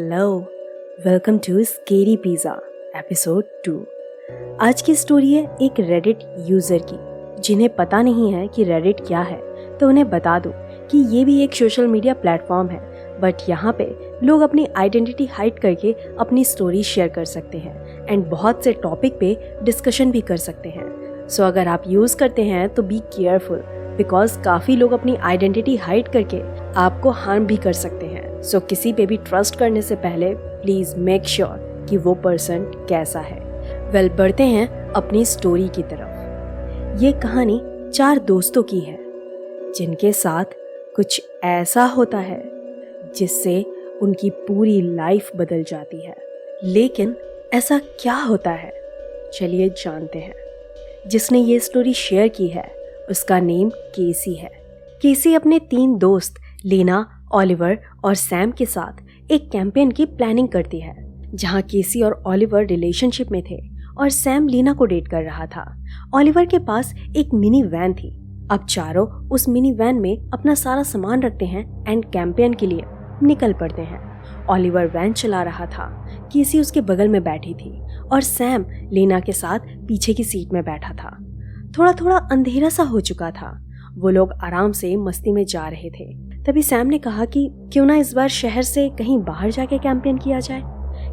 Hello, welcome to scary pizza episode 2। आज की story है एक रेडिट यूज़र की जिन्हें पता नहीं है कि रेडिट क्या है। तो उन्हें बता दो कि ये भी एक सोशल मीडिया प्लेटफॉर्म है, बट यहाँ पे लोग अपनी आइडेंटिटी हाइड करके अपनी स्टोरी शेयर कर सकते हैं एंड बहुत से टॉपिक पे डिस्कशन भी कर सकते हैं। सो अगर आप यूज़ करते हैं तो बी केयरफुल, बिकॉज काफ़ी लोग अपनी आइडेंटिटी हाइड करके आपको हार्म भी कर सकते हैं। सो किसी पे भी ट्रस्ट करने से पहले प्लीज़ मेक श्योर कि वो पर्सन कैसा है। बढ़ते हैं अपनी स्टोरी की तरफ। ये कहानी 4 दोस्तों की है जिनके साथ कुछ ऐसा होता है जिससे उनकी पूरी लाइफ बदल जाती है। लेकिन ऐसा क्या होता है, चलिए जानते हैं। जिसने ये स्टोरी शेयर की है उसका नेम केसी है। केसी अपने 3 दोस्त लीना, ओलिवर और सैम के साथ एक कैंपेन की प्लानिंग करती है, जहां केसी और ओलिवर रिलेशनशिप में थे और सैम लीना को डेट कर रहा था। ओलिवर के पास एक मिनी वैन थी। अब चारों उस मिनी वैन में अपना सारा सामान रखते हैं एंड कैंपेन के लिए निकल पड़ते हैं। ओलिवर वैन चला रहा था, केसी उसके बगल में बैठी थी और सैम लीना के साथ पीछे की सीट में बैठा था। थोड़ा थोड़ा अंधेरा सा हो चुका था। वो लोग आराम से मस्ती में जा रहे थे। तभी सैम ने कहा कि क्यों ना इस बार शहर से कहीं बाहर जाके कैंपेन किया जाए।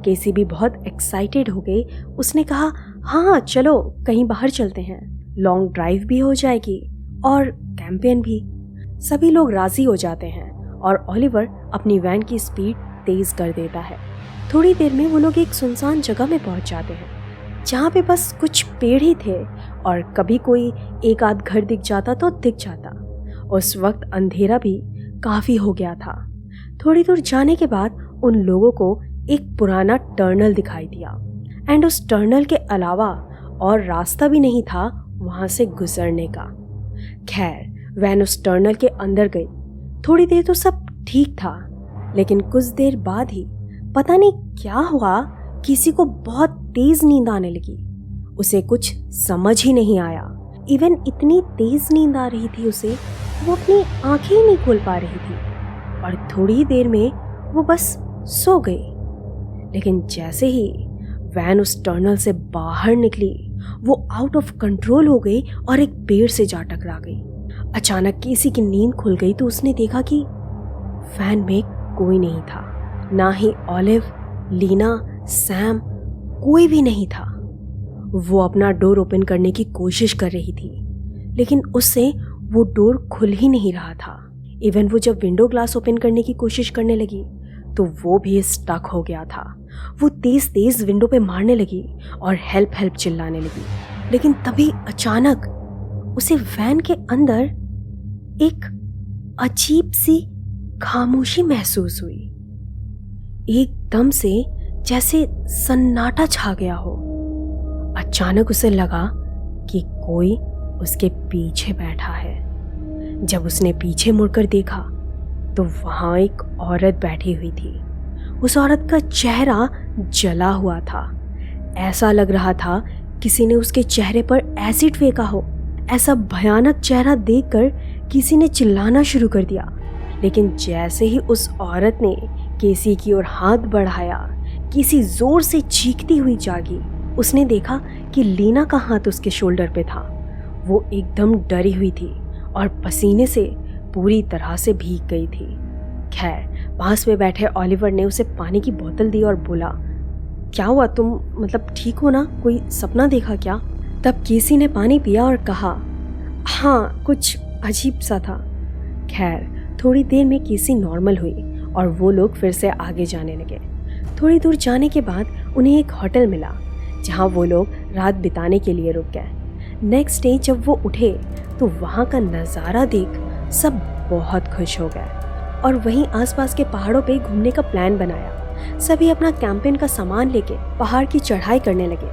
केसी भी बहुत एक्साइटेड हो गई। उसने कहा हाँ चलो कहीं बाहर चलते हैं, लॉन्ग ड्राइव भी हो जाएगी और कैंपेन भी। सभी लोग राजी हो जाते हैं और ओलिवर अपनी वैन की स्पीड तेज कर देता है। थोड़ी देर में वो लोग एक सुनसान जगह में पहुंच जाते हैं जहाँ पे बस कुछ पेड़ ही थे और कभी कोई एक आध घर दिख जाता तो दिख जाता। उस वक्त अंधेरा भी काफी हो गया था। थोड़ी दूर जाने के बाद उन लोगों को एक पुराना टनल दिखाई दिया एंड उस टनल के अलावा और रास्ता भी नहीं था वहां से गुजरने का। खैर वैन उस टनल के अंदर गई। थोड़ी देर तो सब ठीक था, लेकिन कुछ देर बाद ही पता नहीं क्या हुआ, किसी को बहुत तेज नींद आने लगी। उसे कुछ समझ ही नहीं आया। इवन इतनी तेज नींद आ रही थी उसे, वो अपनी आंखें ही नहीं खोल पा रही थी और थोड़ी देर में वो बस सो गई। लेकिन जैसे ही वैन उस टनल से बाहर निकली, वो आउट ऑफ कंट्रोल हो गई और एक पेड़ से जा टकरा गई। अचानक किसी की नींद खुल गई तो उसने देखा कि वैन में कोई नहीं था, ना ही ओलिव, लीना, सैम, कोई भी नहीं था। वो अपना डोर ओपन करने की कोशिश कर रही थी, लेकिन उससे वो डोर खुल ही नहीं रहा था। इवन वो जब विंडो ग्लास ओपन करने की कोशिश करने लगी तो वो भी स्टक हो गया था। वो तेज तेज विंडो पे मारने लगी और हेल्प हेल्प चिल्लाने लगी। लेकिन तभी अचानक उसे वैन के अंदर एक अजीब सी खामोशी महसूस हुई। एकदम से जैसे सन्नाटा छा गया हो। अचानक उसे लगा कि कोई उसके पीछे बैठा है। जब उसने पीछे मुड़कर देखा तो वहां एक औरत बैठी हुई थी। उस औरत का चेहरा जला हुआ था। ऐसा लग रहा था किसी ने उसके चेहरे पर एसिड फेंका हो। ऐसा भयानक चेहरा देखकर किसी ने चिल्लाना शुरू कर दिया। लेकिन जैसे ही उस औरत ने केसी की ओर हाथ बढ़ाया, केसी जोर से चीखती हुई जागी। उसने देखा कि लीना का हाथ उसके शोल्डर पे था। वो एकदम डरी हुई थी और पसीने से पूरी तरह से भीग गई थी। खैर पास में बैठे ओलिवर ने उसे पानी की बोतल दी और बोला, क्या हुआ, तुम मतलब ठीक हो ना, कोई सपना देखा क्या? तब केसी ने पानी पिया और कहा हाँ कुछ अजीब सा था। खैर थोड़ी देर में केसी नॉर्मल हुई और वो लोग फिर से आगे जाने लगे। थोड़ी दूर जाने के बाद उन्हें एक होटल मिला जहाँ वो लोग रात बिताने के लिए रुक गए। नेक्स्ट डे जब वो उठे तो वहाँ का नज़ारा देख सब बहुत खुश हो गए और वहीं आसपास के पहाड़ों पे घूमने का प्लान बनाया। सभी अपना कैंपेन का सामान लेके पहाड़ की चढ़ाई करने लगे।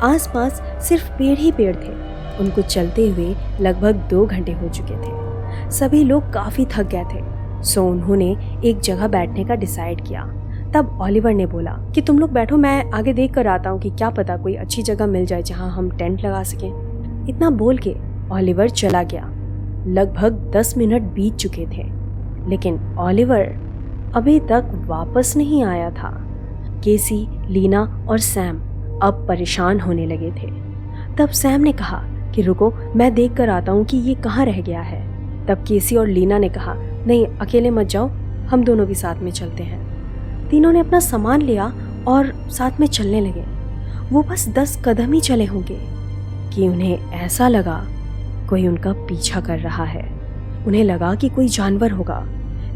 आसपास सिर्फ पेड़ ही पेड़ थे। उनको चलते हुए लगभग 2 घंटे हो चुके थे। सभी लोग काफ़ी थक गए थे, सो उन्होंने एक जगह बैठने का डिसाइड किया। तब ओलिवर ने बोला कि तुम लोग बैठो, मैं आगे देख कर आता हूँ कि क्या पता कोई अच्छी जगह मिल जाए जहाँ हम टेंट लगा सकें। इतना बोल के ओलिवर चला गया। लगभग 10 मिनट बीत चुके थे, लेकिन ओलिवर अभी तक वापस नहीं आया था। केसी, लीना और सैम अब परेशान होने लगे थे। तब सैम ने कहा कि रुको, मैं देख कर आता हूँ कि ये कहाँ रह गया है। तब केसी और लीना ने कहा, नहीं अकेले मत जाओ, हम दोनों भी साथ में चलते हैं। तीनों ने अपना सामान लिया और साथ में चलने लगे। वो बस 10 कदम ही चले होंगे कि उन्हें ऐसा लगा कोई उनका पीछा कर रहा है। उन्हें लगा कि कोई जानवर होगा।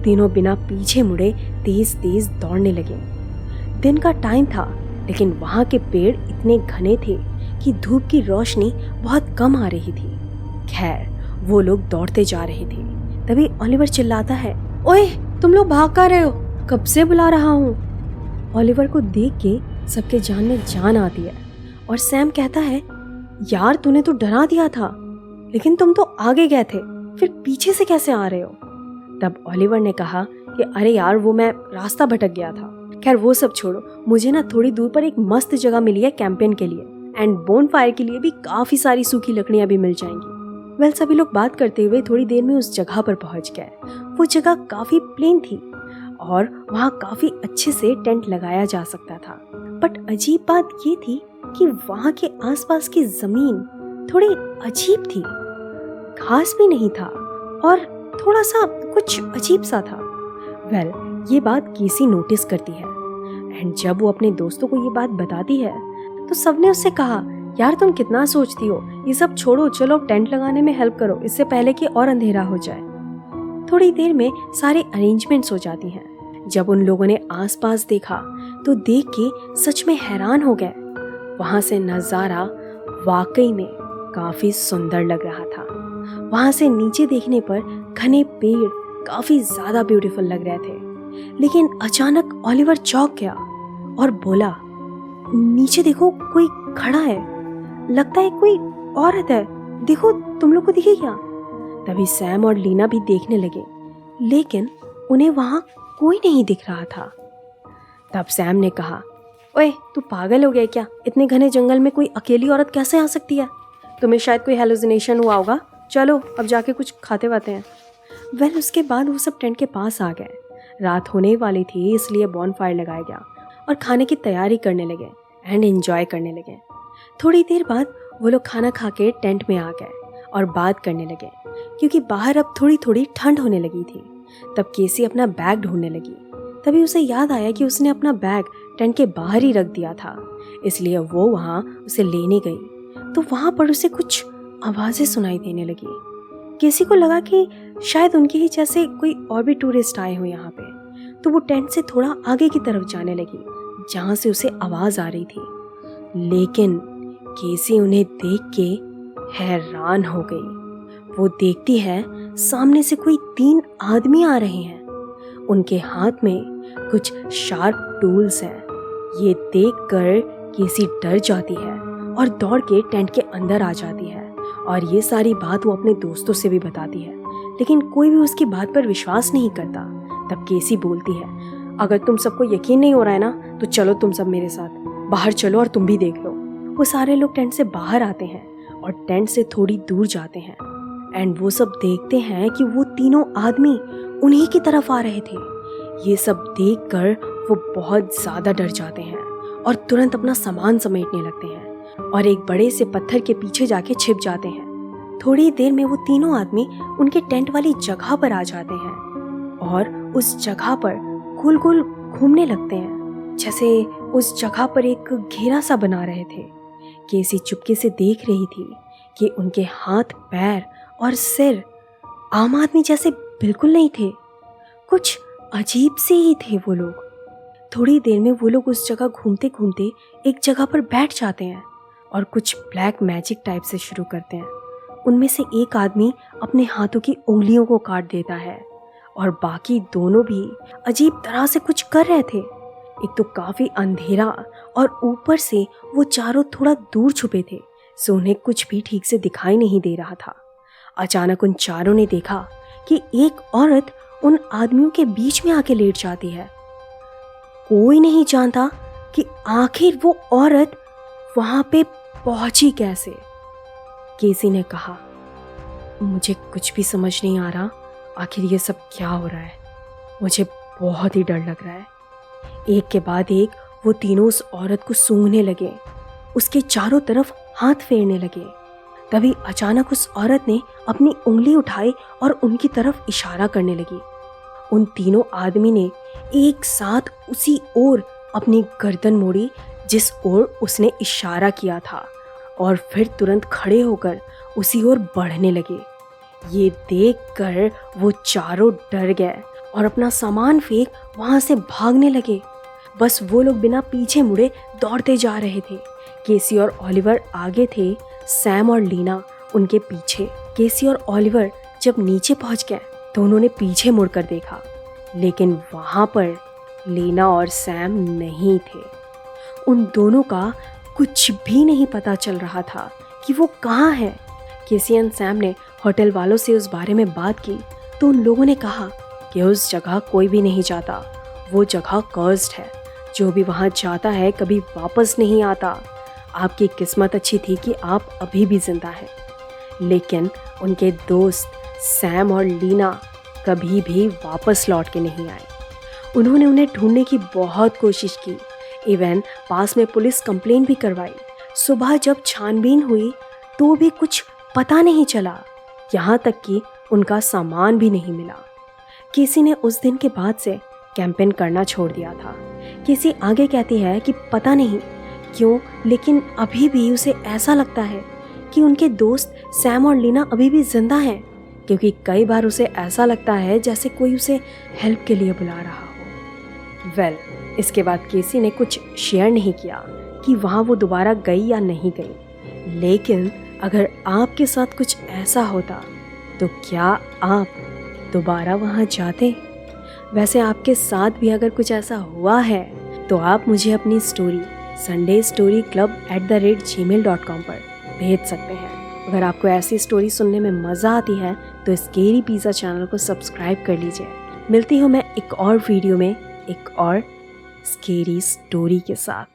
तीनों बिना पीछे मुड़े तेज तेज दौड़ने लगे। दिन का टाइम था, लेकिन वहाँ के पेड़ इतने घने थे कि धूप की रोशनी बहुत कम आ रही थी। खैर, वो लोग दौड़ते जा रहे थे। तभी ओलिवर चिल्लाता है, ओए तुम लोग भाग कर रहे हो, कब से बुला रहा हूँ। ओलिवर को देख के सबके जान में जान आती है और सैम कहता है, यार तूने तो डरा दिया था, लेकिन तुम तो आगे गए थे, फिर पीछे से कैसे आ रहे हो। तब ओलिवर ने कहा कि अरे यार वो मैं रास्ता भटक गया था। खैर वो सब छोड़ो, मुझे ना थोड़ी दूर पर एक मस्त जगह मिली है कैंपेन के लिए, एंड बोन फायर के लिए भी काफी सारी सूखी लकड़ियां भी मिल जाएंगी। वेल, सभी लोग बात करते हुए थोड़ी देर में उस जगह पर पहुंच गए। वो जगह काफी प्लेन थी और वहाँ काफी अच्छे से टेंट लगाया जा सकता था। बट अजीब बात ये थी कि वहाँ के आसपास की जमीन थोड़ी अजीब थी। घास भी नहीं था और थोड़ा सा कुछ अजीब सा था। वेल, ये बात केसी नोटिस करती है एंड जब वो अपने दोस्तों को ये बात बताती है तो सबने उससे कहा, यार तुम कितना सोचती हो, ये सब छोड़ो, चलो टेंट लगाने में हेल्प करो इससे पहले कि और अंधेरा हो जाए। थोड़ी देर में सारे अरेंजमेंट्स हो जाती हैं। जब उन लोगों ने आसपास देखा तो देख के सच में हैरान हो गए। वहां से नजारा वाकई में काफी सुंदर लग रहा था। वहां से नीचे देखने पर घने पेड़ काफी ज्यादा ब्यूटीफुल लग रहे थे। लेकिन अचानक ओलिवर चौंक गया और बोला, नीचे देखो, कोई खड़ा है, लगता है कोई औरत है, देखो तुम लोग को दिखे क्या। तभी सैम और लीना भी देखने लगे, लेकिन उन्हें वहां कोई नहीं दिख रहा था। तब सैम ने कहा, ओए तू पागल हो गया क्या, इतने घने जंगल में कोई अकेली औरत कैसे आ सकती है, तुम्हें शायद कोई हेलुसिनेशन हुआ होगा, चलो अब जाके कुछ खाते वाते हैं। वेल, उसके बाद वो सब टेंट के पास आ गए। रात होने वाली थी, इसलिए बॉनफायर लगाया गया और खाने की तैयारी करने लगे एंड एंजॉय करने लगे। थोड़ी देर बाद वो लोग खाना खा के टेंट में आ गए और बात करने लगे, क्योंकि बाहर अब थोड़ी थोड़ी ठंड होने लगी थी। तब केसी अपना बैग ढूंढने लगी। तभी उसे याद आया कि उसने अपना बैग टेंट के बाहर ही रख दिया था, इसलिए वो वहाँ उसे लेने गई। तो वहाँ पर उसे कुछ आवाज़ें सुनाई देने लगी। केसी को लगा कि शायद उनके ही जैसे कोई और भी टूरिस्ट आए हो यहाँ पे। तो वो टेंट से थोड़ा आगे की तरफ जाने लगी, जहाँ से उसे आवाज़ आ रही थी। लेकिन केसी उन्हें देख के हैरान हो गई। वो देखती है सामने से कोई 3 आदमी आ रहे हैं। उनके हाथ में कुछ शार्प टूल्स हैं। ये देखकर केसी डर जाती है और दौड़ के टेंट के अंदर आ जाती है और ये सारी बात वो अपने दोस्तों से भी बताती है, लेकिन कोई भी उसकी बात पर विश्वास नहीं करता। तब केसी बोलती है, अगर तुम सबको यकीन नहीं हो रहा है ना, तो चलो तुम सब मेरे साथ बाहर चलो और तुम भी देख लो। वो सारे लोग टेंट से बाहर आते हैं और टेंट से थोड़ी दूर जाते हैं एंड वो सब देखते हैं कि वो तीनों आदमी उन्हीं की तरफ आ रहे थे। ये सब देखकर वो बहुत ज़्यादा डर जाते हैं और तुरंत अपना सामान समेटने लगते हैं और एक बड़े से पत्थर के पीछे जाके छिप जाते हैं। थोड़ी देर में वो तीनों आदमी उनके टेंट वाली जगह पर आ जाते हैं और उस जगह पर गोल गोल घूमने लगते हैं, जैसे उस जगह पर एक घेरा सा बना रहे थे। केसी चुपके से देख रही थी कि उनके हाथ, पैर और सिर आम आदमी जैसे बिल्कुल नहीं थे, कुछ अजीब से ही थे वो लोग। थोड़ी देर में वो लोग उस जगह घूमते घूमते एक जगह पर बैठ जाते हैं और कुछ ब्लैक मैजिक टाइप से शुरू करते हैं। उनमें से एक आदमी अपने हाथों की उंगलियों को काट देता है और बाकी दोनों भी अजीब तरह से कुछ कर रहे थे। एक तो काफी अंधेरा और ऊपर से वो चारों थोड़ा दूर छुपे थे, सो उन्हें कुछ भी ठीक से दिखाई नहीं दे रहा था। अचानक उन चारों ने देखा कि एक औरत उन आदमियों के बीच में आके लेट जाती है। कोई नहीं जानता कि आखिर वो औरत वहां पे पहुंची कैसे। केसी ने कहा, मुझे कुछ भी समझ नहीं आ रहा, आखिर ये सब क्या हो रहा है, मुझे बहुत ही डर लग रहा है। एक के बाद एक वो तीनों उस औरत को सूंघने लगे, उसके चारों तरफ हाथ फेरने लगे। तभी अचानक उस औरत ने अपनी उंगली उठाई और उनकी तरफ इशारा करने लगी। उन तीनों आदमी ने एक साथ उसी ओर अपनी गर्दन मोड़ी जिस ओर उसने इशारा किया था, और फिर तुरंत खड़े होकर उसी ओर बढ़ने लगे। ये देखकर वो चारों डर गए और अपना सामान फेंक वहां से भागने लगे। बस वो लोग बिना पीछे मुड़े दौड़ते जा रहे थे। केसी और ओलिवर आगे थे, सैम और लीना उनके पीछे। केसी और ओलिवर जब नीचे पहुंच गए तो उन्होंने पीछे मुड़कर देखा, लेकिन वहां पर लीना और सैम नहीं थे। उन दोनों का कुछ भी नहीं पता चल रहा था कि वो कहाँ है। केसी और सैम ने होटल वालों से उस बारे में बात की तो उन लोगों ने कहा कि उस जगह कोई भी नहीं जाता, वो जगह कर्स्ड है। जो भी वहाँ जाता है कभी वापस नहीं आता। आपकी किस्मत अच्छी थी कि आप अभी भी जिंदा हैं। लेकिन उनके दोस्त सैम और लीना कभी भी वापस लौट के नहीं आए। उन्होंने उन्हें ढूंढने की बहुत कोशिश की, इवन पास में पुलिस कंप्लेन भी करवाई। सुबह जब छानबीन हुई तो भी कुछ पता नहीं चला, यहाँ तक कि उनका सामान भी नहीं मिला। केसी ने उस दिन के बाद से कैंपेन करना छोड़ दिया था। केसी आगे कहती है कि पता नहीं क्यों, लेकिन अभी भी उसे ऐसा लगता है कि उनके दोस्त सैम और लीना अभी भी जिंदा हैं, क्योंकि कई बार उसे ऐसा लगता है जैसे कोई उसे हेल्प के लिए बुला रहा हो। इसके बाद केसी ने कुछ शेयर नहीं किया कि वहाँ वो दोबारा गई या नहीं गई। लेकिन अगर आपके साथ कुछ ऐसा होता तो क्या आप दोबारा वहाँ जाते? वैसे आपके साथ भी अगर कुछ ऐसा हुआ है तो आप मुझे अपनी स्टोरी sundaysstoryclub@gmail.com पर भेज सकते हैं। अगर आपको ऐसी स्टोरी सुनने में मज़ा आती है तो स्केरी पिज़्ज़ा चैनल को सब्सक्राइब कर लीजिए। मिलती हूँ मैं एक और वीडियो में एक और स्केरी स्टोरी के साथ।